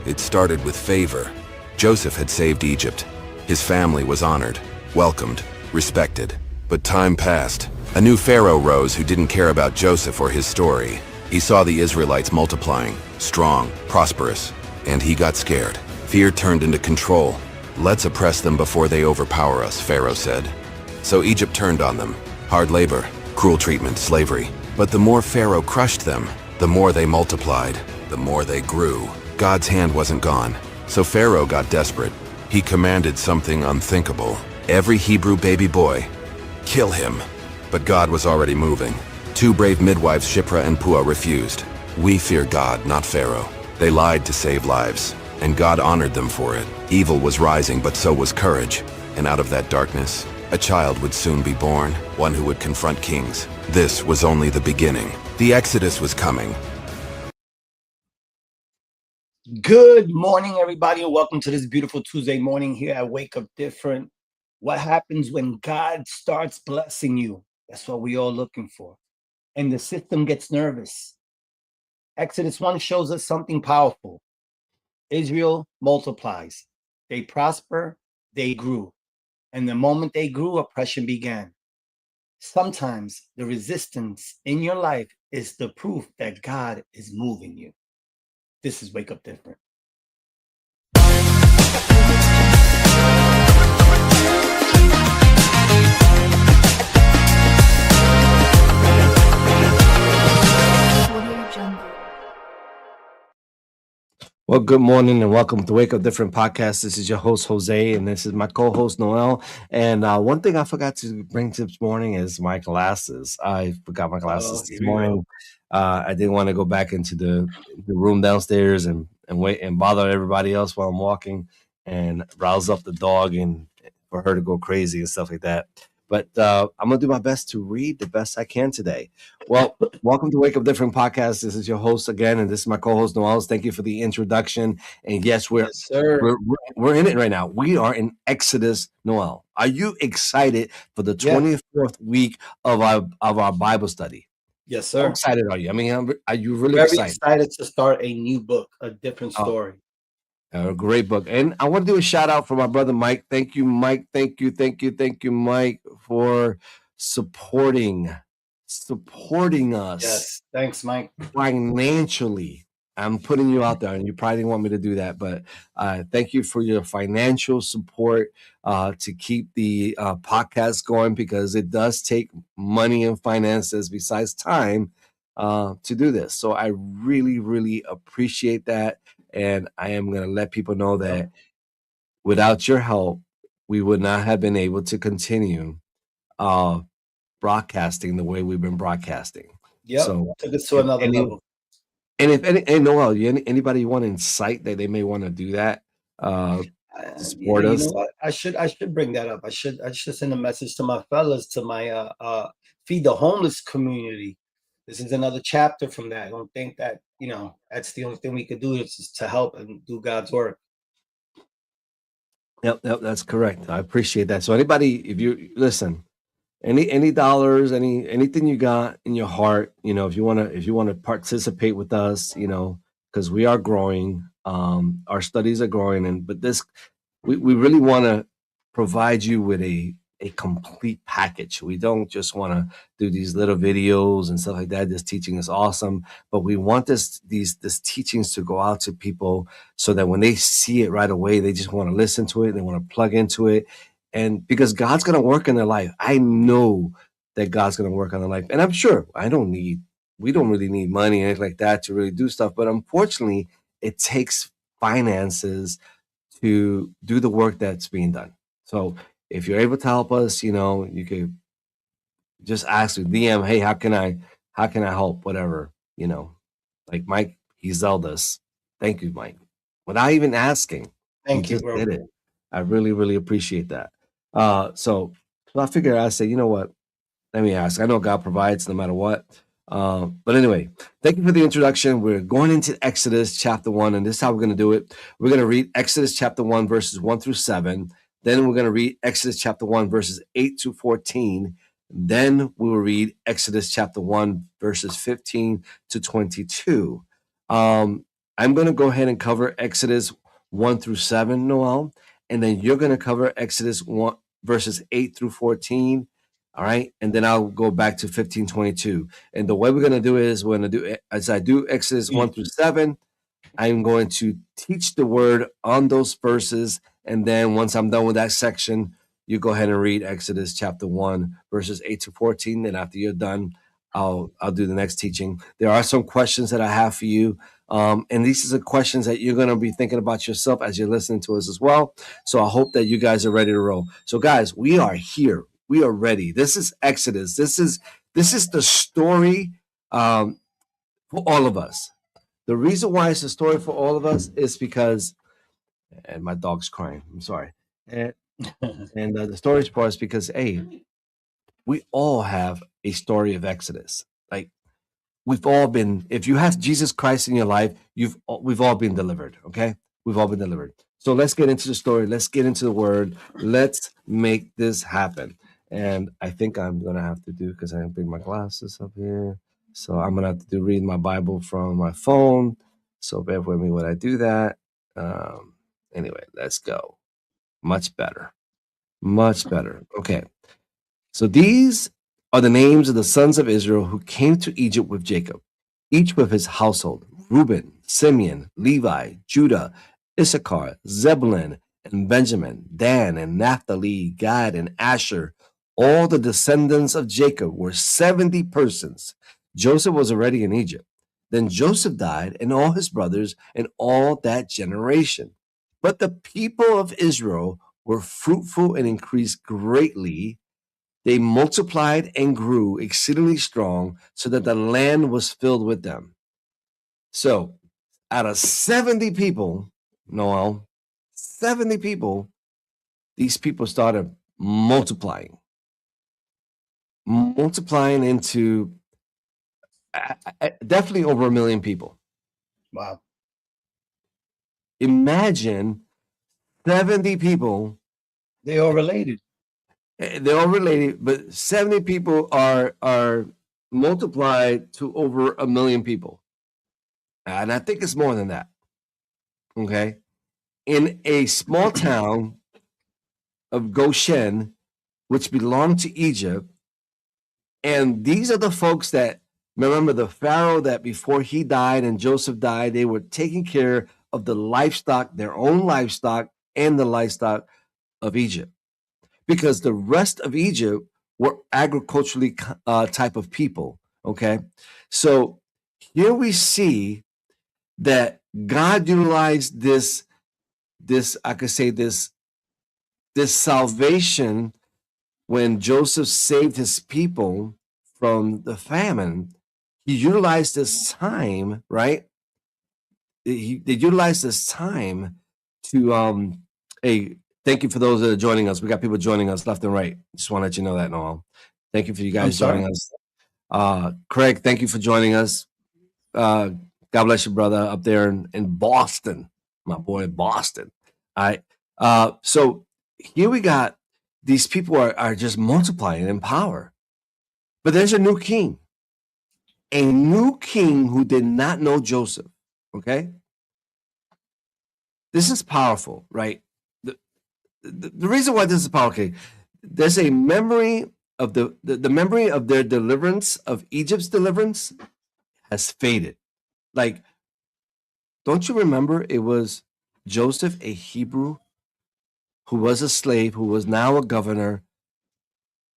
It started with favor. Joseph had saved Egypt. His family was honored, welcomed, respected. But time passed. A new pharaoh rose who didn't care about Joseph or his story. He saw the Israelites multiplying, strong, prosperous, and he got scared. Fear turned into control. Let's oppress them before they overpower us, Pharaoh said. So Egypt turned on them. Hard labor, cruel treatment, slavery. But the more Pharaoh crushed them, the more they multiplied, the more they grew. God's hand wasn't gone, so Pharaoh got desperate. He commanded something unthinkable. Every Hebrew baby boy, kill him. But God was already moving. Two brave midwives, Shiphrah and Puah, refused. We fear God, not Pharaoh. They lied to save lives, and God honored them for it. Evil was rising, but so was courage. And out of that darkness, a child would soon be born, one who would confront kings. This was only the beginning. The Exodus was coming. Good morning, everybody, and welcome to this beautiful Tuesday morning here at Wake Up Different. What happens when God starts blessing you? That's what we're all looking for. And the system gets nervous. Exodus 1 shows us something powerful. Israel multiplies. They prosper, they grew. And the moment they grew, oppression began. Sometimes the resistance in your life is the proof that God is moving you. This is Wake Up Different. Well, good morning and welcome to Wake Up Different Podcast. This is your host, Jose, and this is my co-host, Noel. And one thing I forgot to bring to this morning is my glasses. I forgot my glasses this morning. I didn't want to go back into the room downstairs and wait and bother everybody else while I'm walking and rouse up the dog and for her to go crazy and stuff like that. But I'm going to do my best to read the best I can today. Well, welcome to Wake Up Different Podcast. This is your host again, and this is my co-host, Noel. Thank you for the introduction. And yes, we're in it right now. We are in Exodus, Noel. Are you excited for the 24th week of our Bible study? Yes, sir. How excited are you? I mean, are you really Very excited? excited to start a new book, a different story. A great book. And I want to do a shout out for my brother Mike. Thank you, Mike. Thank you, Mike, for supporting us. Yes, thanks, Mike. Financially. I'm putting you out there, and you probably didn't want me to do that, but thank you for your financial support to keep the podcast going, because it does take money and finances besides time to do this. So I really, really appreciate that. And I am going to let people know that without your help, we would not have been able to continue broadcasting the way we've been broadcasting. Yeah, so took us to another level. And if Noel, anybody you want to incite that they may want to do that, support us. You know what? I should bring that up. I should send a message to my fellas, to my Feed the Homeless community. This is another chapter from that. I don't think that, that's the only thing we could do is to help and do God's work. Yep, that's correct. I appreciate that. So anybody, if you listen, any dollars, anything you got in your heart, if you want to participate with us, because we are growing, our studies are growing, but we really want to provide you with a complete package. We don't just want to do these little videos and stuff like that. This teaching is awesome, but we want these teachings to go out to people so that when they see it right away, they just want to listen to it. They want to plug into it. And because God's going to work in their life. I know that God's going to work on their life. And I'm sure we don't really need money or anything like that to really do stuff. But unfortunately, it takes finances to do the work that's being done. So if you're able to help us, you could just ask with DM, hey, how can I help? Whatever, like Mike, he zelled us. Thank you, Mike. Without even asking. Thank you, bro. Did it. I really, really appreciate that. So I figured I'd say, you know what? Let me ask. I know God provides no matter what. But anyway, thank you for the introduction. We're going into Exodus chapter 1, and this is how we're going to do it. We're going to read Exodus chapter 1, verses 1 through 7. Then we're going to read Exodus chapter 1, verses 8 to 14. Then we will read Exodus chapter 1, verses 15 to 22. I'm going to go ahead and cover Exodus 1 through 7, Noel, and then you're going to cover Exodus 1 verses 8 through 14. All right. And then I'll go back to 15:22. And the way we're going to do is we're going to do, as I do Exodus 1 through 7, I'm going to teach the word on those verses. And then once I'm done with that section, you go ahead and read Exodus chapter 1, verses 8 to 14. Then after you're done, I'll do the next teaching. There are some questions that I have for you. And these are the questions that you're going to be thinking about yourself as you're listening to us as well. So I hope that you guys are ready to roll. So guys, we are here. We are ready. This is Exodus. This is the story for all of us. The reason why it's a story for all of us is because, and my dog's crying. I'm sorry. And the story is for us because, hey, we all have a story of Exodus. Like, we've all been, if you have Jesus Christ in your life, we've all been delivered, okay? We've all been delivered. So let's get into the story. Let's get into the word. Let's make this happen. And I think I'm going to have to do, because I didn't bring my glasses up here. So I'm going to have to read my Bible from my phone. So bear with me when I do that. Anyway, let's go. Much better. Much better. Okay. So these are the names of the sons of Israel who came to Egypt with Jacob, each with his household: Reuben, Simeon, Levi, Judah, Issachar, Zebulun, and Benjamin, Dan and Naphtali, Gad and Asher. All the descendants of Jacob were 70 persons. Joseph was already in Egypt. Then Joseph died, and all his brothers, and all that generation. But the people of Israel were fruitful and increased greatly. They multiplied and grew exceedingly strong, so that the land was filled with them. So, out of 70 people, Noel, 70 people, these people started multiplying into definitely over 1 million people. Wow. Imagine 70 people. They all related. They're all related, but 70 people are multiplied to over 1 million people. And I think it's more than that. Okay. In a small town of Goshen, which belonged to Egypt. And these are the folks that, remember the Pharaoh that before he died and Joseph died, they were taking care of the livestock, their own livestock, and the livestock of Egypt. Because the rest of Egypt were agriculturally type of people, okay? So here we see that God utilized this I could say this salvation when Joseph saved his people from the famine. He utilized this time, right? They utilized this time to thank you for those that are joining us. We got people joining us left and right. Just want to let you know that, Noel. Thank you for you guys joining us. Craig, thank you for joining us. God bless you, brother, up there in Boston, my boy, Boston. All right. So here we got these people are just multiplying in power. But there's a new king who did not know Joseph. Okay. This is powerful, right? The reason why this is powerful, okay, there's a memory of the memory of their deliverance, of Egypt's deliverance, has faded. Like, don't you remember it was Joseph, a Hebrew, who was a slave, who was now a governor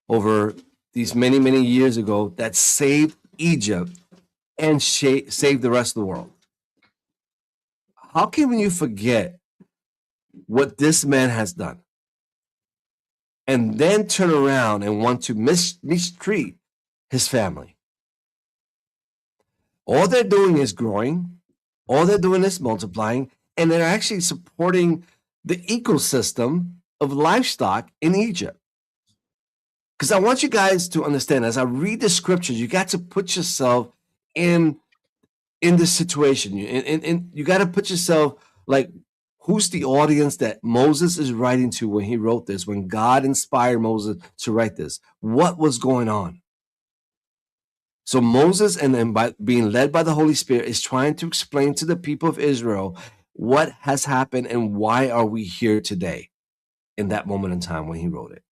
over these many, many years ago, that saved Egypt and saved the rest of the world? How can you forget what this man has done and then turn around and want to mistreat his family? All they're doing is growing. All they're doing is multiplying, and they're actually supporting the ecosystem of livestock in Egypt. Because I want you guys to understand, as I read the scriptures, you got to put yourself in this situation. You got to put yourself, like, who's the audience that Moses is writing to when he wrote this, when God inspired Moses to write this? What was going on? So Moses, and then by being led by the Holy Spirit, is trying to explain to the people of Israel what has happened and why are we here today in that moment in time when he wrote it.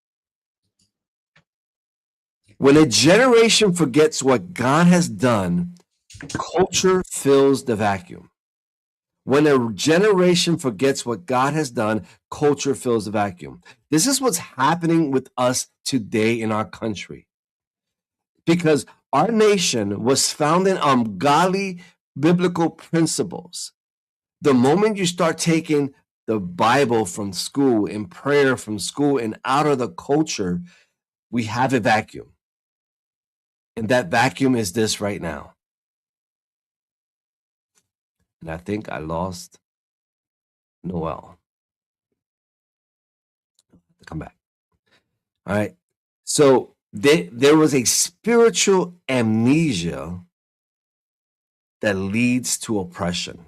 When a generation forgets what God has done, culture fills the vacuum. When a generation forgets what God has done, culture fills the vacuum. This is what's happening with us today in our country. Because our nation was founded on godly biblical principles. The moment you start taking the Bible from school and prayer from school and out of the culture, we have a vacuum. And that vacuum is this right now. And I think I lost Noel. Come back. All right. So there was a spiritual amnesia that leads to oppression.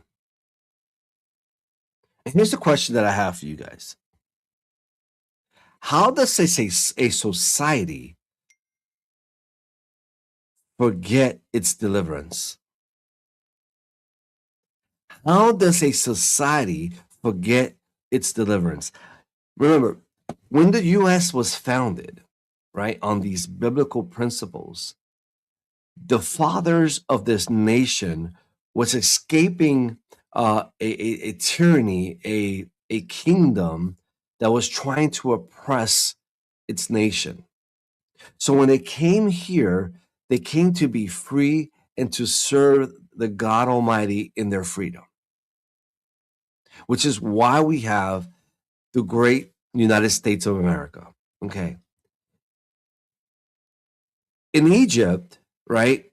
And here's the question that I have for you guys. How does a society forget its deliverance? How does a society forget its deliverance? Remember, when the U.S. was founded, right, on these biblical principles, the fathers of this nation was escaping a tyranny, a kingdom that was trying to oppress its nation. So when they came here, they came to be free and to serve the God Almighty in their freedom, which is why we have the great United States of America. Okay. In Egypt, right,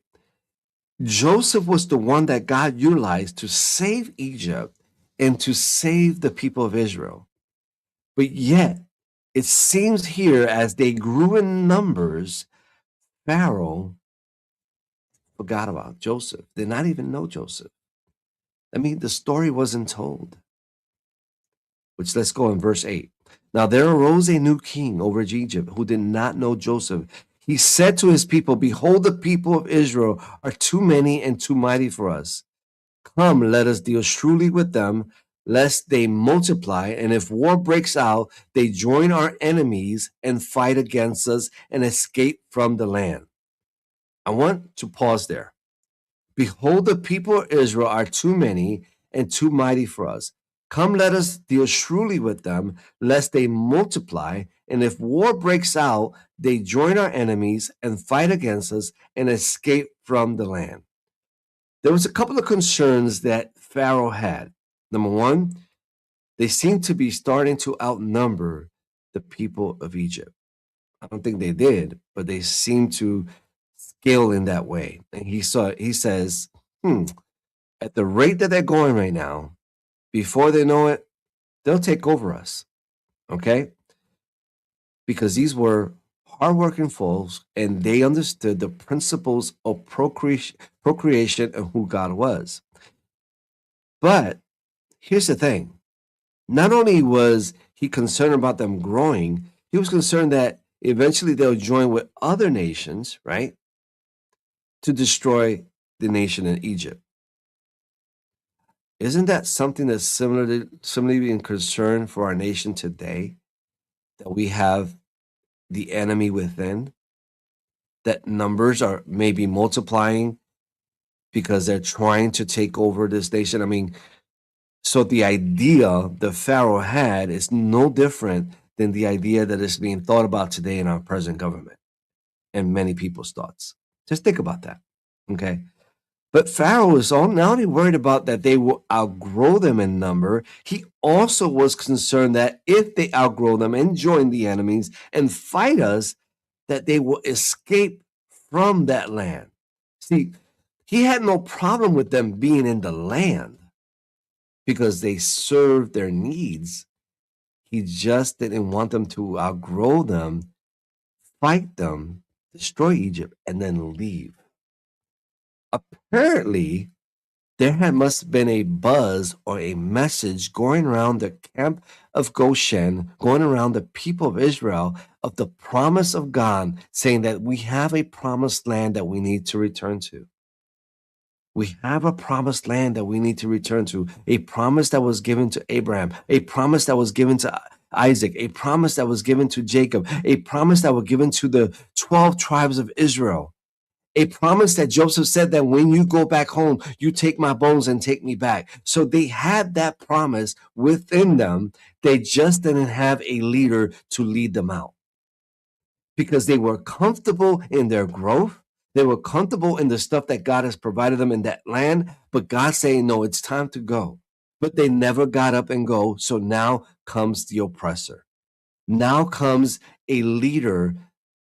Joseph was the one that God utilized to save Egypt and to save the people of Israel. But yet, it seems here as they grew in numbers, Pharaoh forgot about Joseph. They did not even know Joseph. I mean, the story wasn't told. Which, let's go in verse 8. Now there arose a new king over Egypt who did not know Joseph. He said to his people, behold, the people of Israel are too many and too mighty for us. Come, let us deal shrewdly with them, lest they multiply. And if war breaks out, they join our enemies and fight against us and escape from the land. I want to pause there. Behold, the people of Israel are too many and too mighty for us. Come, let us deal shrewdly with them, lest they multiply. And if war breaks out, they join our enemies and fight against us and escape from the land. There was a couple of concerns that Pharaoh had. Number one, they seemed to be starting to outnumber the people of Egypt. I don't think they did, but they seemed to scale in that way. And he says, at the rate that they're going right now, before they know it, they'll take over us. Okay? Because these were hardworking folks and they understood the principles of procreation and who God was. But here's the thing. Not only was he concerned about them growing, he was concerned that eventually they'll join with other nations, right, to destroy the nation in Egypt. Isn't that something that's similarly being concerned for our nation today? That we have the enemy within, that numbers are maybe multiplying because they're trying to take over this nation. I mean, so the idea the Pharaoh had is no different than the idea that is being thought about today in our present government and many people's thoughts. Just think about that, okay? But Pharaoh is not only worried about that they will outgrow them in number, he also was concerned that if they outgrow them and join the enemies and fight us, that they will escape from that land. See, he had no problem with them being in the land because they served their needs. He just didn't want them to outgrow them, fight them, destroy Egypt, and then leave. Apparently, must have been a buzz or a message going around the camp of Goshen, going around the people of Israel, of the promise of God, saying that we have a promised land that we need to return to. We have a promised land that we need to return to, a promise that was given to Abraham, a promise that was given to Isaac, a promise that was given to Jacob, a promise that was given to the 12 tribes of Israel, a promise that Joseph said that when you go back home, you take my bones and take me back. So they had that promise within them. They just didn't have a leader to lead them out because they were comfortable in their growth. They were comfortable in the stuff that God has provided them in that land, but God's saying, no, it's time to go. But they never got up and go. So now comes the oppressor. Now comes a leader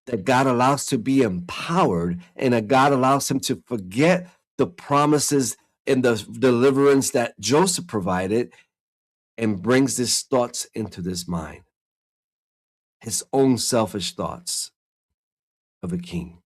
that God allows to be empowered, and that God allows him to forget the promises and the deliverance that Joseph provided, and brings these thoughts into this mind, his own selfish thoughts of a king.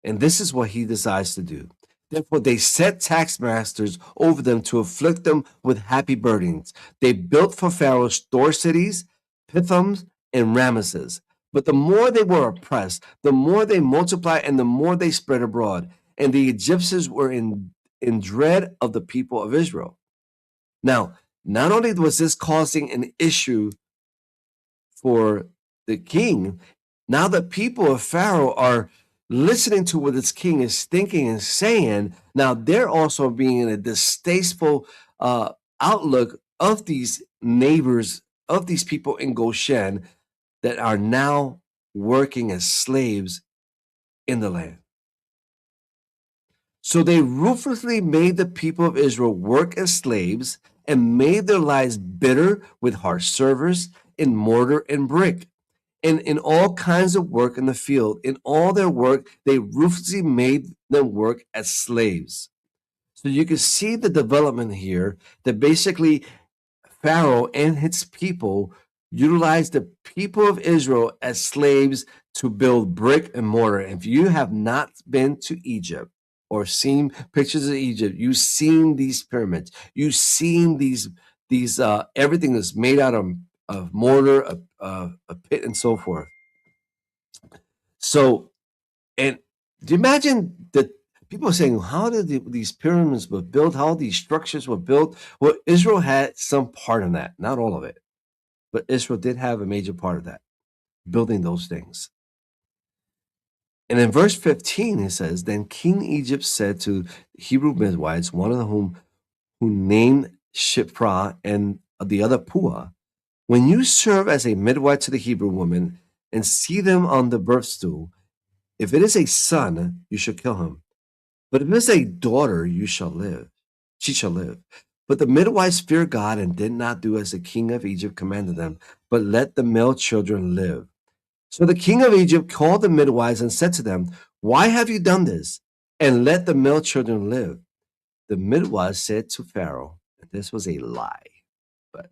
And this is what he decides to do. Therefore, they set taskmasters over them to afflict them with happy burdens. They built for Pharaoh store cities, Pithom, and Ramesses. But the more they were oppressed, the more they multiplied and the more they spread abroad. And the Egyptians were in dread of the people of Israel. Now, not only was this causing an issue for the king, now the people of Pharaoh are listening to what this king is thinking and saying. Now they're also being in a distasteful outlook of these neighbors, of these people in Goshen that are now working as slaves in the land. So they ruthlessly made the people of Israel work as slaves and made their lives bitter with harsh service in mortar and brick, and in all kinds of work in the field. In all their work, they ruthlessly made them work as slaves. So you can see the development here that basically Pharaoh and his people utilized the people of Israel as slaves to build brick and mortar. If you have not been to Egypt or seen pictures of Egypt, you've seen these pyramids, you've seen these everything that's made out of mortar, a pit, and so forth. So, and do you imagine that people are saying, how did these pyramids were built? How these structures were built? Well, Israel had some part in that, not all of it, but Israel did have a major part of that, building those things. And in verse 15, it says, then King Egypt said to Hebrew midwives, one of whom who named Shiphrah and the other Puah, when you serve as a midwife to the Hebrew woman and see them on the birth stool, if it is a son, you shall kill him. But if it is a daughter, she shall live. But the midwives feared God and did not do as the king of Egypt commanded them, but let the male children live. So the king of Egypt called the midwives and said to them, why have you done this? And let the male children live. The midwives said to Pharaoh, and this was a lie, but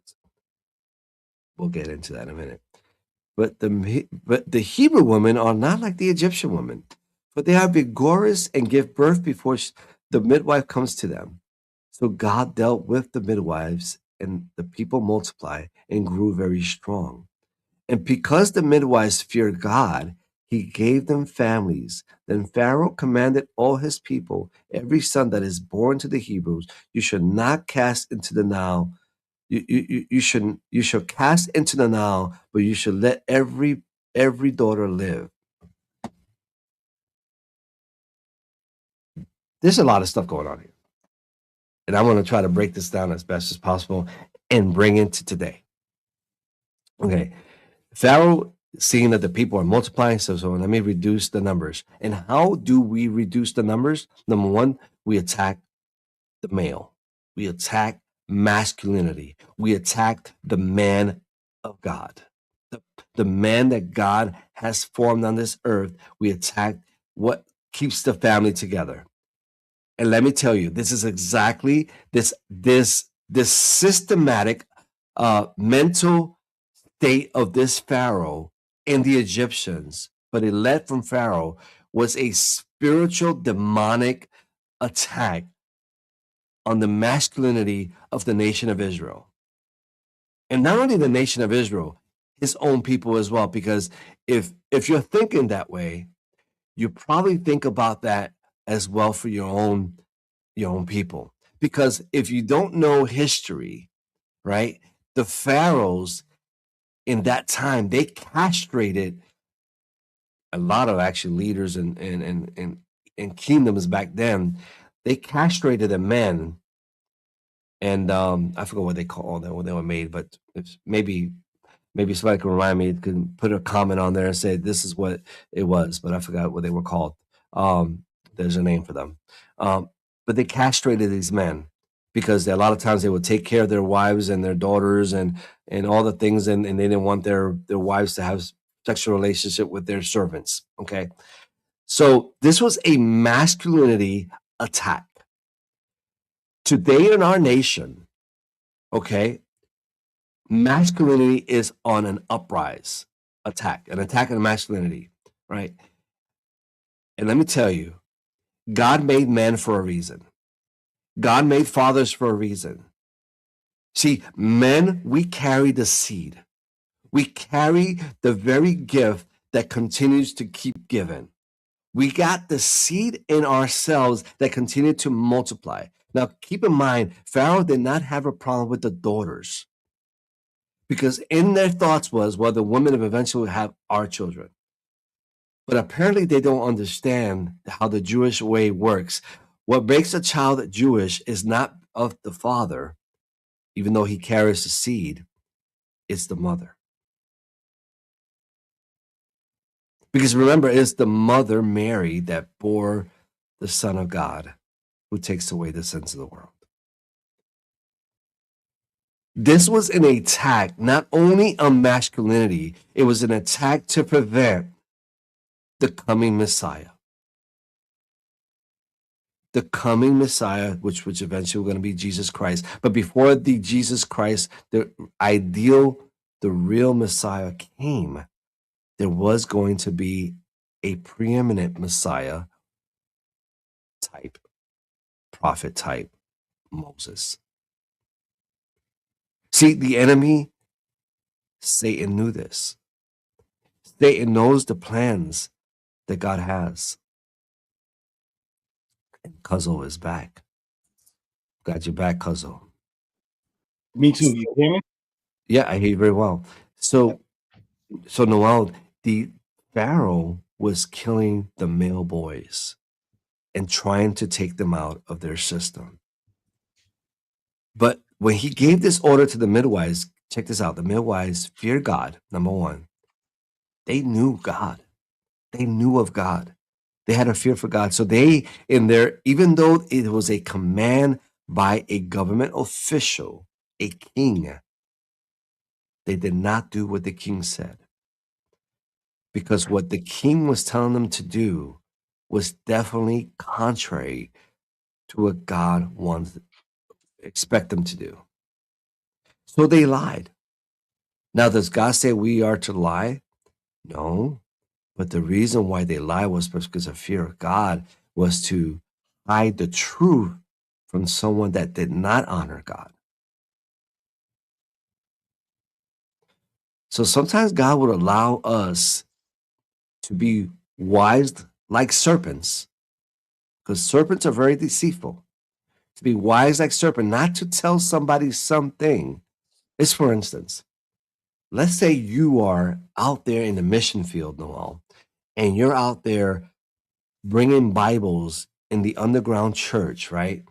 we'll get into that in a minute. But the Hebrew women are not like the Egyptian women, for they are vigorous and give birth before the midwife comes to them. So God dealt with the midwives, and the people multiplied and grew very strong. And because the midwives feared God, he gave them families. Then Pharaoh commanded all his people, every son that is born to the Hebrews, you should not cast into the Nile. You shall cast into the Nile, but you should let every daughter live. There's a lot of stuff going on here. And I want to try to break this down as best as possible and bring it to today. Okay. Pharaoh, seeing that the people are multiplying, so let me reduce the numbers. And how do we reduce the numbers? Number one, we attack the male. We attack masculinity. We attack the man of God, the man that God has formed on this earth. We attack what keeps the family together. And let me tell you, this is exactly this systematic mental state of this Pharaoh and the Egyptians, but it led from Pharaoh, was a spiritual demonic attack on the masculinity of the nation of Israel. And not only the nation of Israel, his own people as well. Because if you're thinking that way, you probably think about that as well for your own people. Because if you don't know history, right, the pharaohs in that time, they castrated a lot of actually leaders and kingdoms back then. They castrated the men, and I forgot what they called them when they were made, but it's maybe somebody can remind me, can put a comment on there and say this is what it was, but I forgot what they were called. There's a name for them. But they castrated these men because a lot of times they would take care of their wives and their daughters and all the things, and they didn't want their wives to have sexual relationship with their servants. Okay. So this was a masculinity attack. Today in our nation, okay, masculinity is on an uprise, an attack on masculinity, right? And let me tell you, God made men for a reason. God made fathers for a reason. See, men, we carry the seed. We carry the very gift that continues to keep giving. We got the seed in ourselves that continue to multiply. Now, keep in mind, Pharaoh did not have a problem with the daughters, because in their thoughts was, well, the women eventually will have our children. But apparently they don't understand how the Jewish way works. What makes a child Jewish is not of the father, even though he carries the seed, it's the mother. Because remember, it's the mother, Mary, that bore the Son of God who takes away the sins of the world. This was an attack not only on masculinity, it was an attack to prevent the coming Messiah. The coming Messiah, which eventually going to be Jesus Christ. But before the Jesus Christ, the real Messiah came, there was going to be a preeminent Messiah type, prophet type, Moses. See, the enemy, Satan, knew this. Satan knows the plans that God has. And Cuzzo is back. Got you back, Cuzzo. Me too. You hear me? Yeah, I hear you very well. So Noel, the Pharaoh was killing the male boys and trying to take them out of their system. But when he gave this order to the midwives, check this out, the midwives feared God, number one. They knew God. They knew of God. They had a fear for God. So they, even though it was a command by a government official, a king, they did not do what the king said. Because what the king was telling them to do was definitely contrary to what God expect them to do. So they lied. Now, does God say we are to lie? No. But the reason why they lied was because of fear of God, was to hide the truth from someone that did not honor God. So sometimes God would allow us to be wise like serpents, because serpents are very deceitful. To be wise like serpent, not to tell somebody something. It's, for instance, let's say you are out there in the mission field, Noel, and you're out there bringing Bibles in the underground church, right?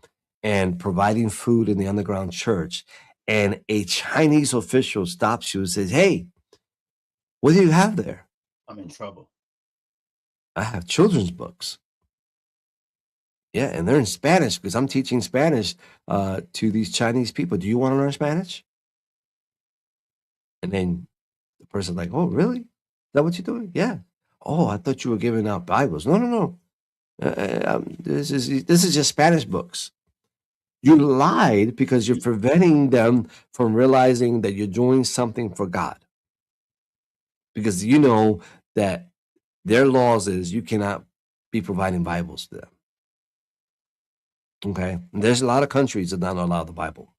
And providing food in the underground church. And a Chinese official stops you and says, hey, what do you have there? I'm in trouble. I have children's books. Yeah, and they're in Spanish because I'm teaching Spanish to these Chinese people. Do you want to learn Spanish? And then the person's like, oh, really? Is that what you're doing? Yeah. Oh, I thought you were giving out Bibles. No. This is just Spanish books. You lied because you're preventing them from realizing that you're doing something for God. Because you know that their laws is you cannot be providing Bibles to them. Okay. And there's a lot of countries that don't allow the Bible.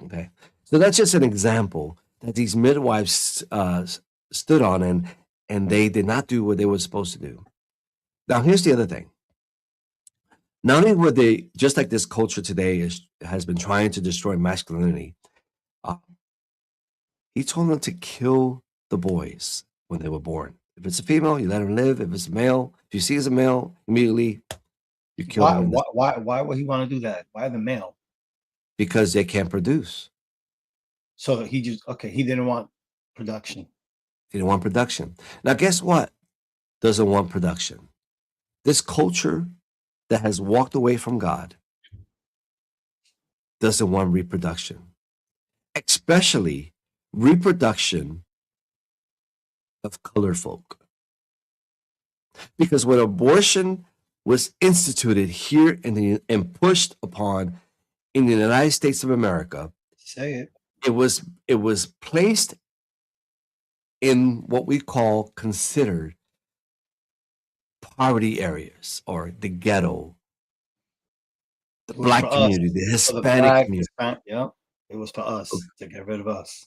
Okay. So that's just an example that these midwives stood on, and they did not do what they were supposed to do. Now, here's the other thing. Not only were they, just like this culture today has been trying to destroy masculinity, uh, he told them to kill the boys when they were born. If it's a female, you let them live. If it's a male, if you see as a male, immediately you kill Why? them Why would he want to do that? Why the male? because they can't produce. So he just he didn't want production. They didn't want production. Now, guess what? Doesn't want production. This culture that has walked away from God doesn't want reproduction, especially reproduction of colored folk. Because when abortion was instituted here and pushed upon in the United States of America, Say it. it was placed in what we call considered poverty areas or the ghetto, the black community, the Hispanic community. Yeah, it was for us to get rid of us.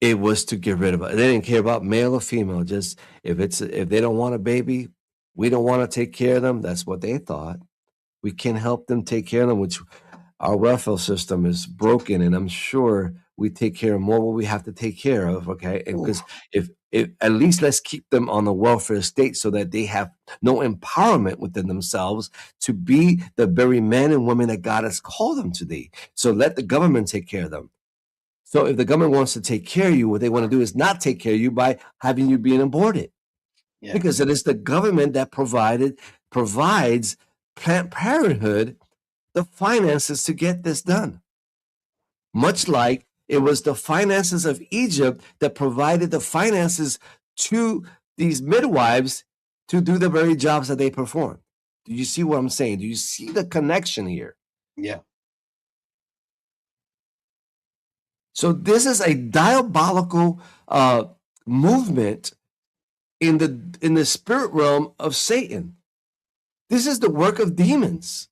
It was to get rid of it. They didn't care about male or female. Just if they don't want a baby, we don't want to take care of them. That's what they thought. We can help them take care of them, which our welfare system is broken, and I'm sure we take care of more what we have to take care of. Okay, and because if at least let's keep them on the welfare state so that they have no empowerment within themselves to be the very men and women that God has called them to be. So let the government take care of them. So if the government wants to take care of you, what they want to do is not take care of you by having you being aborted. Yeah. Because it is the government that provides Planned Parenthood the finances to get this done. Much like it was the finances of Egypt that provided the finances to these midwives to do the very jobs that they perform. Do you see what I'm saying? Do you see the connection here? Yeah. So this is a diabolical movement in the spirit realm of Satan. This is the work of demons.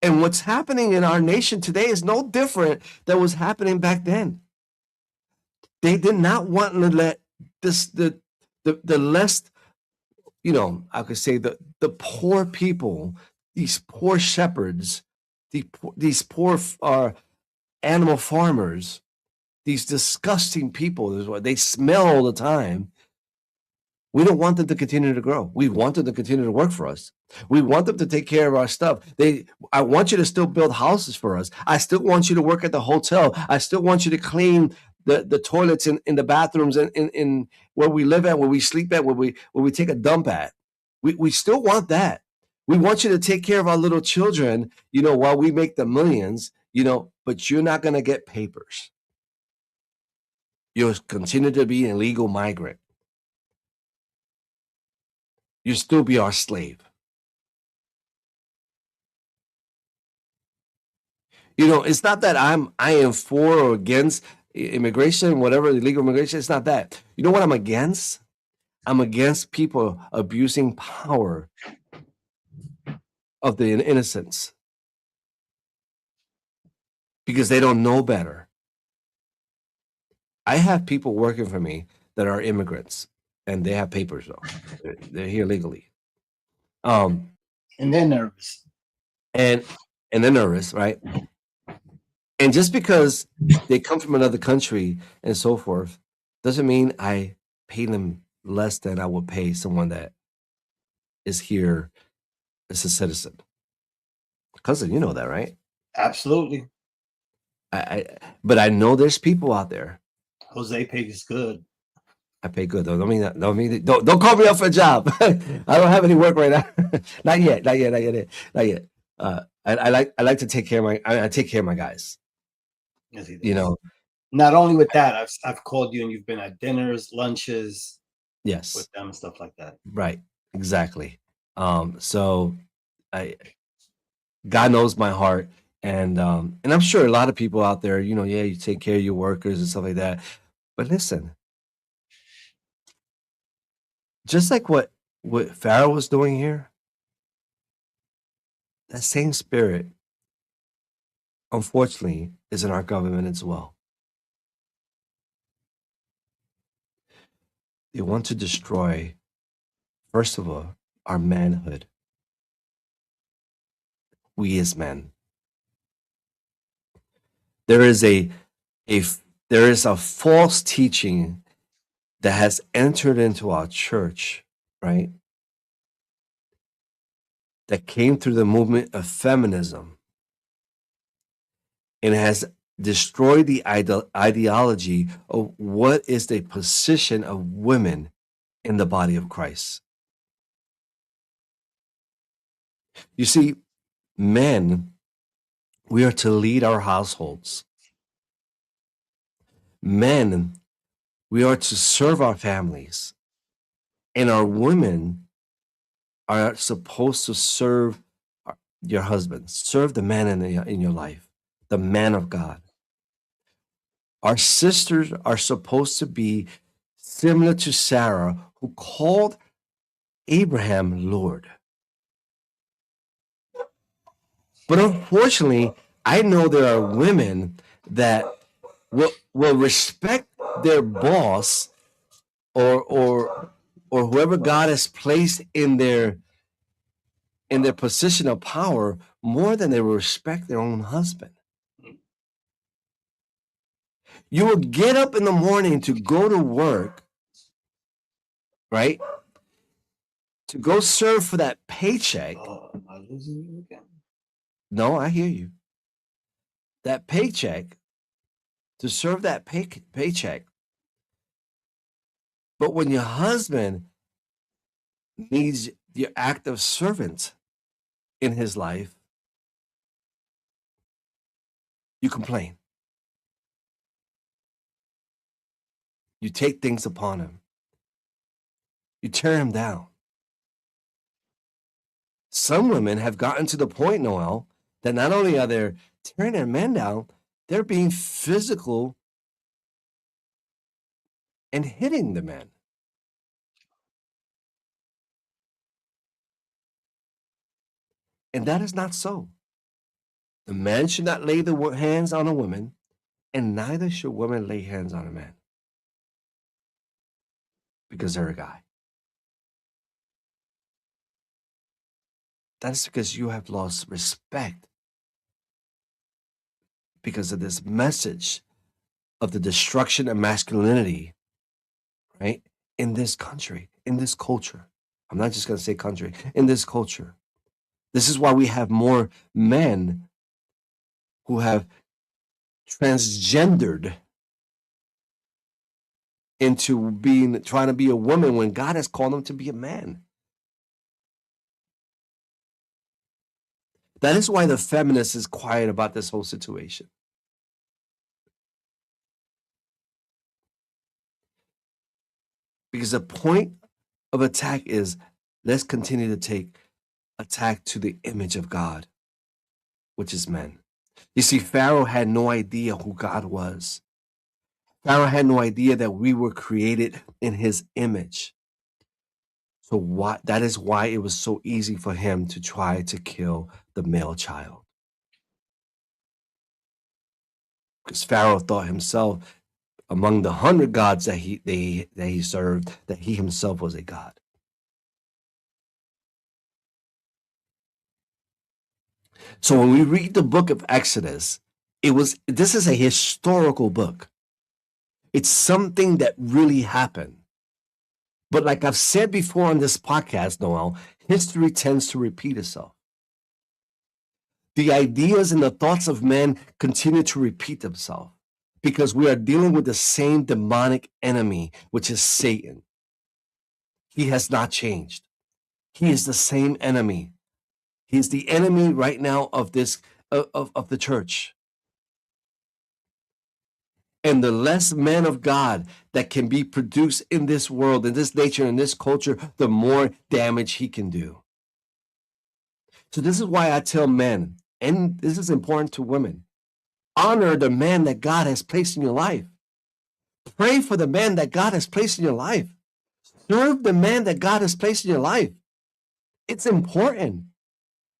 And what's happening in our nation today is no different than what's happening back then. They did not want to let the less, I could say the poor people, these poor shepherds, these poor animal farmers, these disgusting people, they smell all the time. We don't want them to continue to grow. We want them to continue to work for us. We want them to take care of our stuff. I want you to still build houses for us. I still want you to work at the hotel. I still want you to clean the toilets in the bathrooms and in where we live at, where we sleep at, where we take a dump at. We still want that. We want you to take care of our little children, while we make the millions, but you're not going to get papers. You'll continue to be an illegal migrant. You still be our slave. It's not that I am for or against immigration, whatever, illegal immigration. It's not that. You know what I'm against? I'm against people abusing power of the innocents because they don't know better. I have people working for me that are immigrants. And they have papers though. They're here legally. And they're nervous. And they're nervous, right? And just because they come from another country and so forth, doesn't mean I pay them less than I would pay someone that is here as a citizen. Cousin, you know that, right? Absolutely. But I know there's people out there. Jose pays good. I pay good though. Don't call me up for a job. I don't have any work right now. Not yet. I like to take care of I take care of my guys. Yes, Not only with that, I've called you and you've been at dinners, lunches, yes, with them and stuff like that. Right. Exactly. So God knows my heart, and I'm sure a lot of people out there, you take care of your workers and stuff like that. But listen. Just like what Pharaoh was doing here, that same spirit, unfortunately, is in our government as well. They want to destroy, first of all, our manhood. We as men. There is a false teaching that has entered into our church, right? That came through the movement of feminism and has destroyed the ideology of what is the position of women in the body of Christ. You see, men, we are to lead our households. Men, we are to serve our families. And our women are supposed to serve your husband, serve the man in your life, the man of God. Our sisters are supposed to be similar to Sarah, who called Abraham Lord. But unfortunately, I know there are women that will respect their boss or whoever God has placed in their position of power more than they will respect their own husband. You will get up in the morning to go to work, right? To go serve for that paycheck. Am I losing you again? No, I hear you. That paycheck, to serve that paycheck. But when your husband needs your active servant in his life, you complain. You take things upon him. You tear him down. Some women have gotten to the point, Noel, that not only are they tearing their men down, they're being physical and hitting the men. And that is not so. The man should not lay the hands on a woman, and neither should women lay hands on a man because they're a guy. That's because you have lost respect because of this message of the destruction of masculinity, right? In this country, in this culture. I'm not just going to say country, in this culture. This is why we have more men who have transgendered into trying to be a woman when God has called them to be a man. That is why the feminist is quiet about this whole situation. Because the point of attack is, let's continue to take attack to the image of God, which is men. You see, Pharaoh had no idea who God was. Pharaoh had no idea that we were created in his image. So that is why it was so easy for him to try to kill the male child. Because Pharaoh thought himself, among the 100 gods that he served, that he himself was a god. So when we read the book of Exodus, this is a historical book. It's something that really happened. But like I've said before on this podcast, Noel, history tends to repeat itself. The ideas and the thoughts of men continue to repeat themselves because we are dealing with the same demonic enemy, which is Satan. He has not changed. He is the same enemy. He is the enemy right now of this of the church. And the less men of God that can be produced in this world, in this nature, in this culture, the more damage he can do. So this is why I tell men, and this is important to women, honor the man that God has placed in your life. Pray for the man that God has placed in your life. Serve the man that God has placed in your life. It's important.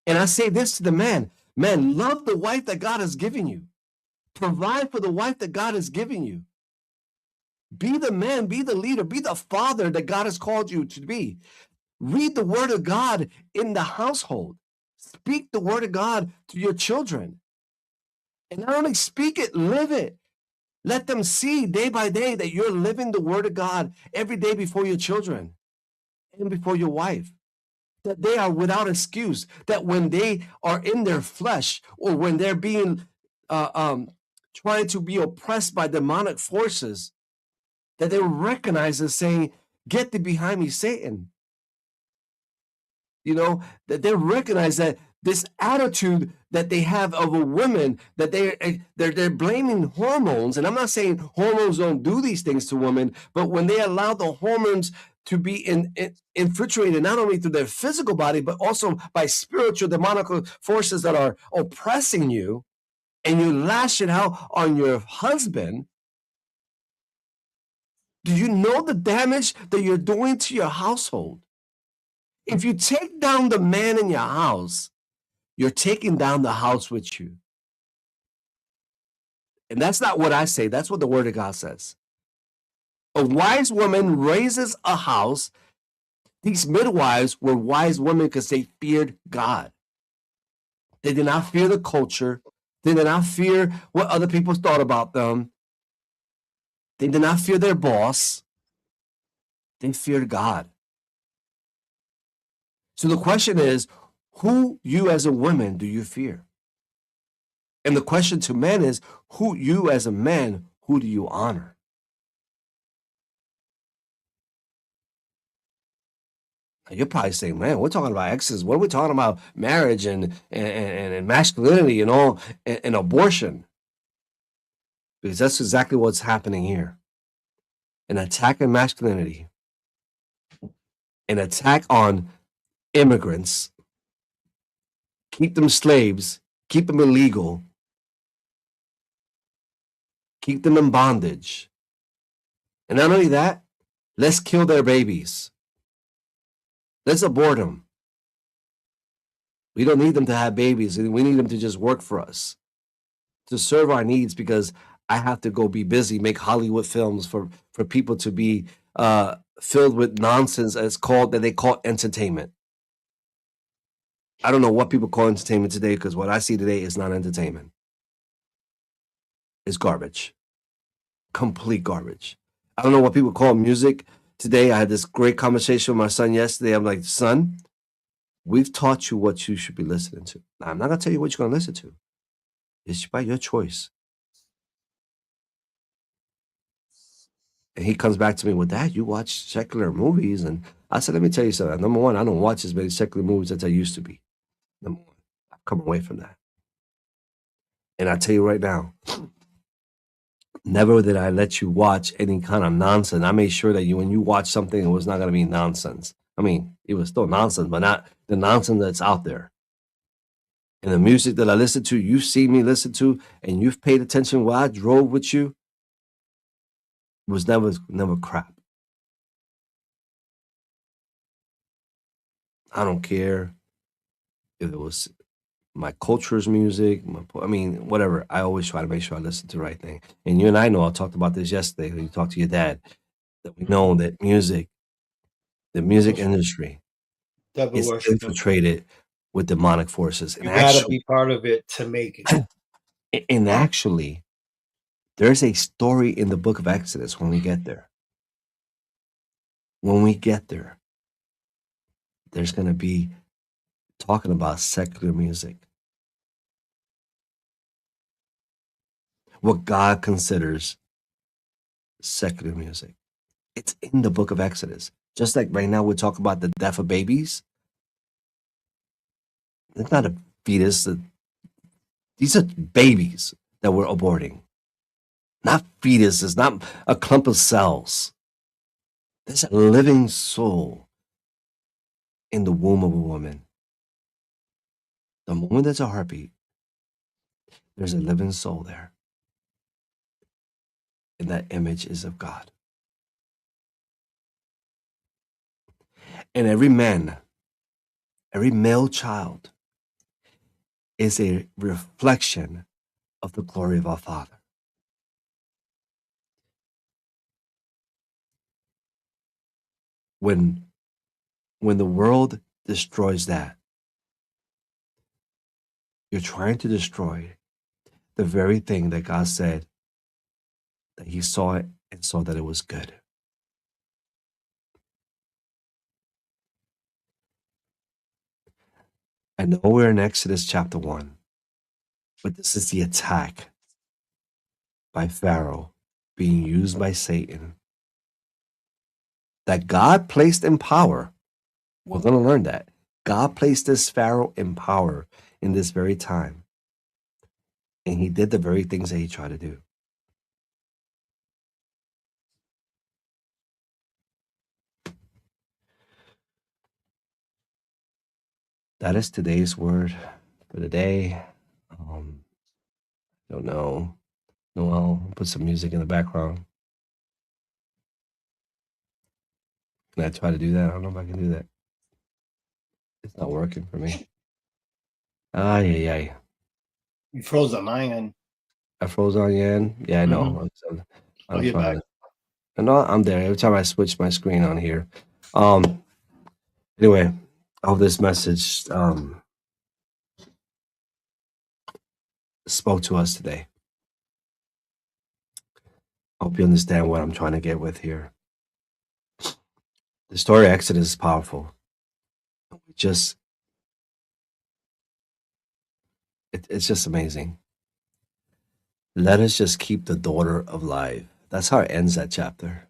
And I say this to the man, man, love the wife that God has given you. Provide for the wife that God has given you. Be the man, be the leader, be the father that God has called you to be. Read the word of God in the household. Speak the word of God to your children. And not only speak it, live it. Let them see day by day that you're living the word of God every day before your children and before your wife. That they are without excuse. That when they are in their flesh or when they're being trying to be oppressed by demonic forces, that they recognize and saying, "Get thee behind me, Satan." You know, that they recognize that this attitude that they have of a woman, that they're blaming hormones. And I'm not saying hormones don't do these things to women, but when they allow the hormones to be infiltrated not only through their physical body, but also by spiritual demonic forces that are oppressing you, and you lash it out on your husband, do you know the damage that you're doing to your household? If you take down the man in your house, you're taking down the house with you. And that's not what I say. That's what the word of God says. A wise woman raises a house. These midwives were wise women because they feared God. They did not fear the culture. They did not fear what other people thought about them. They did not fear their boss. They feared God. So the question is, who you as a woman do you fear? And the question to men is, who you as a man, who do you honor? You're probably saying, man, we're talking about exes. What are we talking about? Marriage and masculinity and all and abortion. Because that's exactly what's happening here. An attack on masculinity, an attack on immigrants, keep them slaves, keep them illegal, keep them in bondage. And not only that, let's kill their babies. Let's abort them. We don't need them to have babies. We need them to just work for us, to serve our needs, because I have to go be busy, make Hollywood films for people to be filled with nonsense that they call entertainment. I don't know what people call entertainment today, because what I see today is not entertainment. It's garbage. Complete garbage. I don't know what people call music today. I had this great conversation with my son yesterday. I'm like, son, we've taught you what you should be listening to. Now, I'm not going to tell you what you're going to listen to. It's by your choice. And he comes back to me with, Dad, you watch secular movies. And I said, let me tell you something. Number one, I don't watch as many secular movies as I used to be. Number one, I've come away from that. And I tell you right now, never did I let you watch any kind of nonsense. I made sure that when you watch something, it was not going to be nonsense. I mean, it was still nonsense, but not the nonsense that's out there. And the music that I listen to, you see me listen to, and you've paid attention while I drove with you, was never crap. I don't care if it was my culture's music, whatever. I always try to make sure I listen to the right thing. And you and I know, I talked about this yesterday when you talked to your dad, that we know that the music industry is infiltrated with demonic forces. You gotta be part of it to make it. And actually, there's a story in the book of Exodus when we get there. When we get there, there's going to be talking about secular music. What God considers secular music. It's in the book of Exodus. Just like right now we're talking about the death of babies. It's not a fetus. These are babies that we're aborting. Not fetuses, not a clump of cells. There's a living soul in the womb of a woman. The moment there's a heartbeat, there's a living soul there. And that image is of God. And every man, every male child is a reflection of the glory of our Father. When the world destroys that, you're trying to destroy the very thing that God said that he saw it and saw that it was good. I know we're in Exodus chapter 1, but this is the attack by Pharaoh being used by Satan that God placed in power. We're going to learn that. God placed this Pharaoh in power in this very time. And he did the very things that he tried to do. That is today's word for the day. Don't know. Noel, put some music in the background. Can I try to do that? I don't know if I can do that. It's not working for me. Yeah. You froze on my end. I froze on your end? Yeah, I know. I'm you're trying back. to. No, I'm there. Every time I switch my screen on here. Anyway, I hope this message spoke to us today. I hope you understand what I'm trying to get with here. The story of Exodus is powerful. It's just amazing. Let us just keep the daughter alive. That's how it ends that chapter.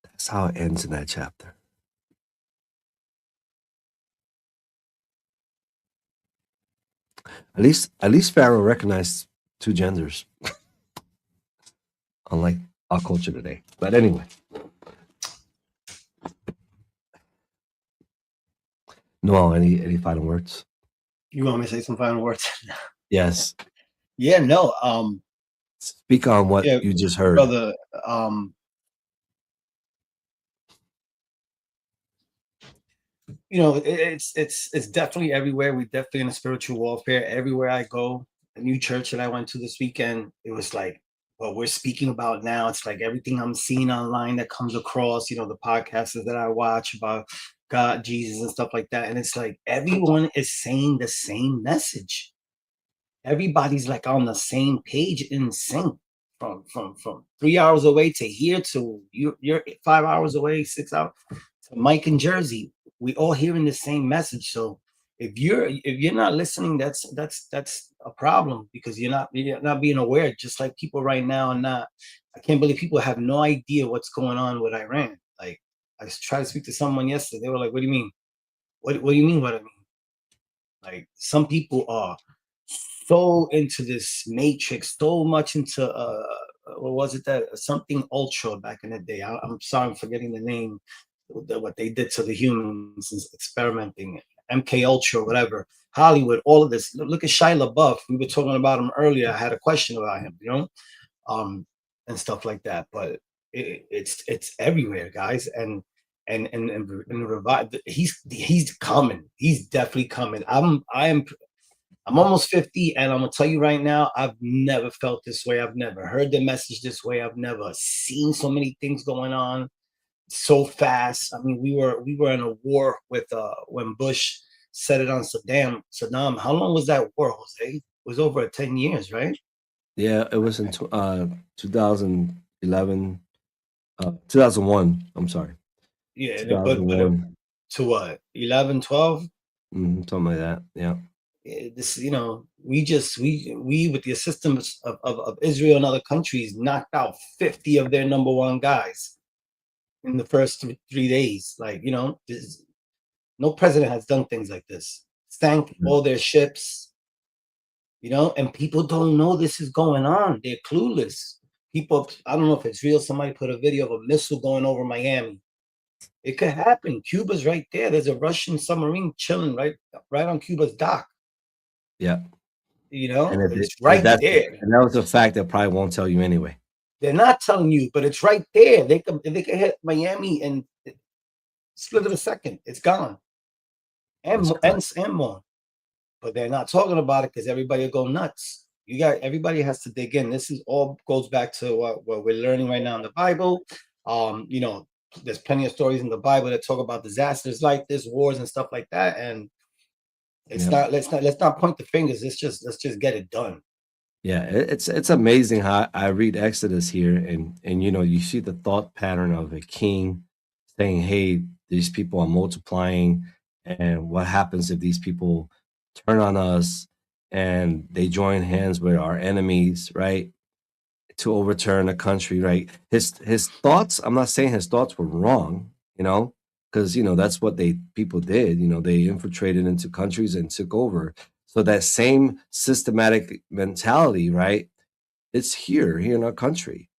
That's how it ends in that chapter. At least Pharaoh recognized two genders, unlike our culture today. But anyway, Noel, any final words? You want me to say some final words? Yes. Yeah, no. Speak on what you just heard, brother. You know, it's definitely everywhere. We're definitely in a spiritual warfare. Everywhere I go, a new church that I went to this weekend, it was like what we're speaking about now. It's like everything I'm seeing online that comes across, you know, the podcasts that I watch about God, Jesus, and stuff like that. And it's like everyone is saying the same message. Everybody's like on the same page in sync from 3 hours away to here to you're 5 hours away, 6 hours to Mike in Jersey. We all hearing the same message. So if you're not listening, that's a problem because you're not being aware. Just like people right now are not. I can't believe people have no idea what's going on with Iran. Like I tried to speak to someone yesterday. They were like, "What do you mean? What do you mean? What I mean?" Like some people are so into this matrix, so much into what was it that something ultra back in the day? I'm sorry, I'm forgetting the name. What they did to the humans is experimenting, MK Ultra, whatever. Hollywood, all of this. Look at Shia LaBeouf. We were talking about him earlier. I had a question about him, you know, and stuff like that. But it's everywhere, guys, and revive. He's coming. He's definitely coming. I'm almost 50, and I'm gonna tell you right now, I've never felt this way. I've never heard the message this way. I've never seen so many things going on so fast. I mean, we were in a war with when Bush set it on Saddam. How long was that war, Jose? It was over 10 years, right? Yeah, it was in 2011, 2001. I'm sorry. Yeah, 2001. To what? 11, 12? Something like that. Yeah. This, you know, we with the assistance of Israel and other countries knocked out 50 of their number one guys in the first 3 days. Like, you know, no president has done things like this. Sank all their ships, you know, and people don't know this is going on. They're clueless. People, I don't know if it's real. Somebody put a video of a missile going over Miami. It could happen. Cuba's right there. There's a Russian submarine chilling right on Cuba's dock. Yeah. You know, And it's right there. And that was a fact that probably won't tell you anyway. They're not telling you, but it's right there. They can hit Miami in split of a second. It's gone. That's And more. But they're not talking about it because everybody will go nuts. Everybody has to dig in. This is all goes back to what we're learning right now in the Bible. You know, there's plenty of stories in the Bible that talk about disasters like this, wars and stuff like that. And it's not let's not point the fingers. Let's just get it done. Yeah, it's amazing how I read Exodus here, and you know, you see the thought pattern of a king saying, "Hey, these people are multiplying, and what happens if these people turn on us and they join hands with our enemies, right, to overturn a country?" Right? His thoughts. I'm not saying his thoughts were wrong, you know, because you know that's what people did. You know, they infiltrated into countries and took over. So that same systematic mentality, right? It's here in our country.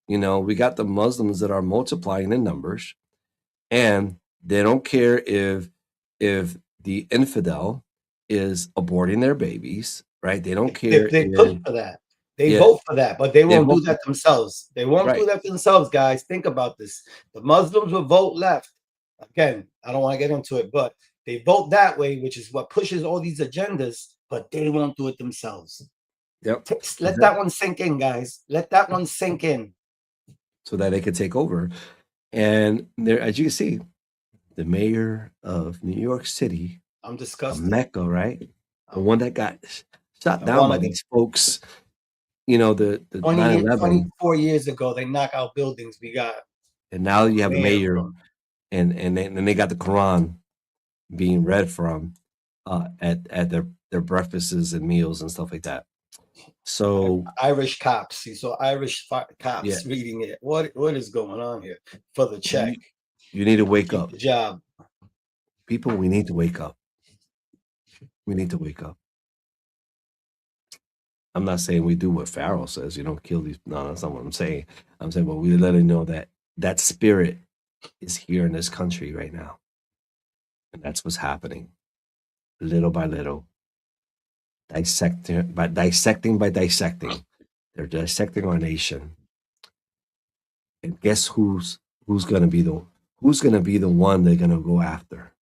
You know, we got the Muslims that are multiplying in numbers, and they don't care if the infidel is aborting their babies, right? They don't care They push if for that. They vote for that, but they won't do that themselves. They won't do that themselves, guys. Think about this. The Muslims will vote left. Again, I don't want to get into it, but they vote that way, which is what pushes all these agendas, but they won't do it themselves. Yep. Let that one sink in, guys. Let that one sink in. So that they could take over. And there, as you can see, the mayor of New York City, I'm disgusted. Mecca, right? The one that got shot down by these folks. You know, the 24 years ago, they knock out buildings. And now you have a mayor, and they got the Quran being read from at their breakfasts and meals and stuff like that. So Irish cops, you saw Irish cops reading it. What is going on here for the check? You need to wake up. Good job, people. We need to wake up. We need to wake up. I'm not saying we do what Pharaoh says, you know, kill these. No, that's not what I'm saying. I'm saying, well, we let him know that that spirit is here in this country right now. And that's what's happening, little by little. Dissecting by dissecting. They're dissecting our nation. And guess who's gonna be the one they're gonna go after?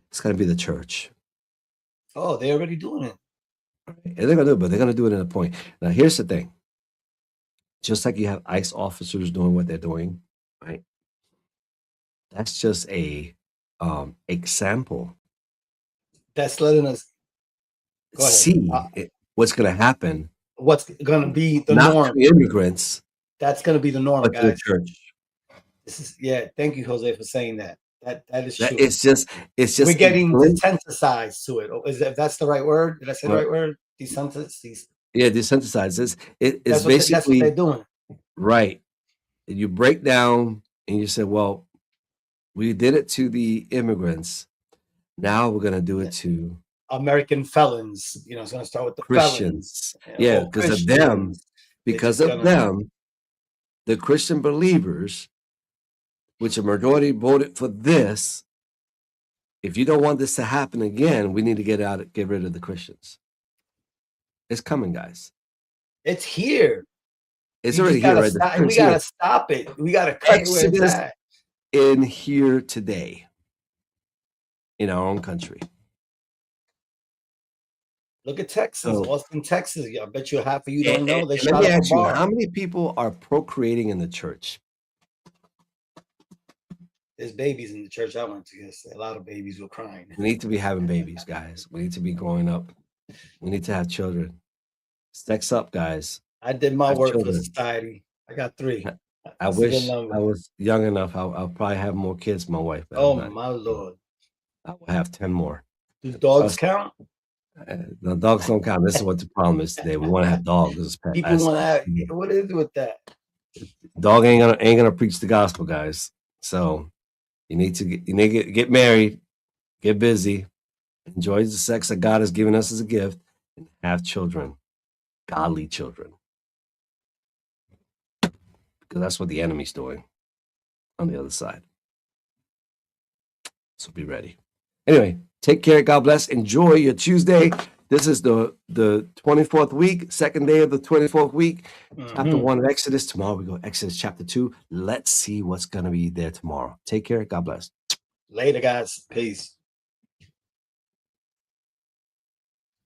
It's gonna be the church. Oh, they're already doing it. And they're gonna do it, but they're gonna do it in a point. Now, here's the thing. Just like you have ICE officers doing what they're doing, right? That's just a example. That's letting us see what's gonna happen. What's gonna be the not norm? To immigrants. That's gonna be the norm, but guys. to the church. This is Thank you, Jose, for saying that. That is true. It's just we're getting desensitized to it. If that's the right word? Did I say the right word? Desensitized. Yeah, desensitized. It's that's basically what they're doing. Right. You break down and you say, well, we did it to the immigrants. Now we're gonna do it to American felons. You know, it's gonna start with the Christians. Felons. Yeah, because of them, the Christian believers, which a majority voted for this. If you don't want this to happen again, we need to get rid of the Christians. It's coming, guys. It's here. It's already here. Right? We gotta stop it. We gotta cut it where it's at. In here today, in our own country. Look at Texas, Austin, Texas. I bet you half of you don't know. They let me ask you, how many people are procreating in the church? There's babies in the church I went to yesterday. A lot of babies were crying. We need to be having babies, guys. We need to be growing up. We need to have children. Sex up, guys. I did my work for society. I got 3. I wish I was young enough. I'll probably have more kids than my wife. Oh, my Lord. I will have 10 more. Do dogs count? The dogs don't count. This is what the problem is today. We want to have dogs. People want to have, what is it with that? Dog ain't gonna preach the gospel, guys. So you need to get married, get busy, enjoy the sex that God has given us as a gift, and have children, godly children. Because that's what the enemy's doing on the other side. So be ready. Anyway, take care. God bless. Enjoy your Tuesday. This is the 24th week, second day of the 24th week. Chapter Mhm. 1 of Exodus. Tomorrow we go Exodus chapter 2. Let's see what's going to be there tomorrow. Take care. God bless. Later, guys. Peace.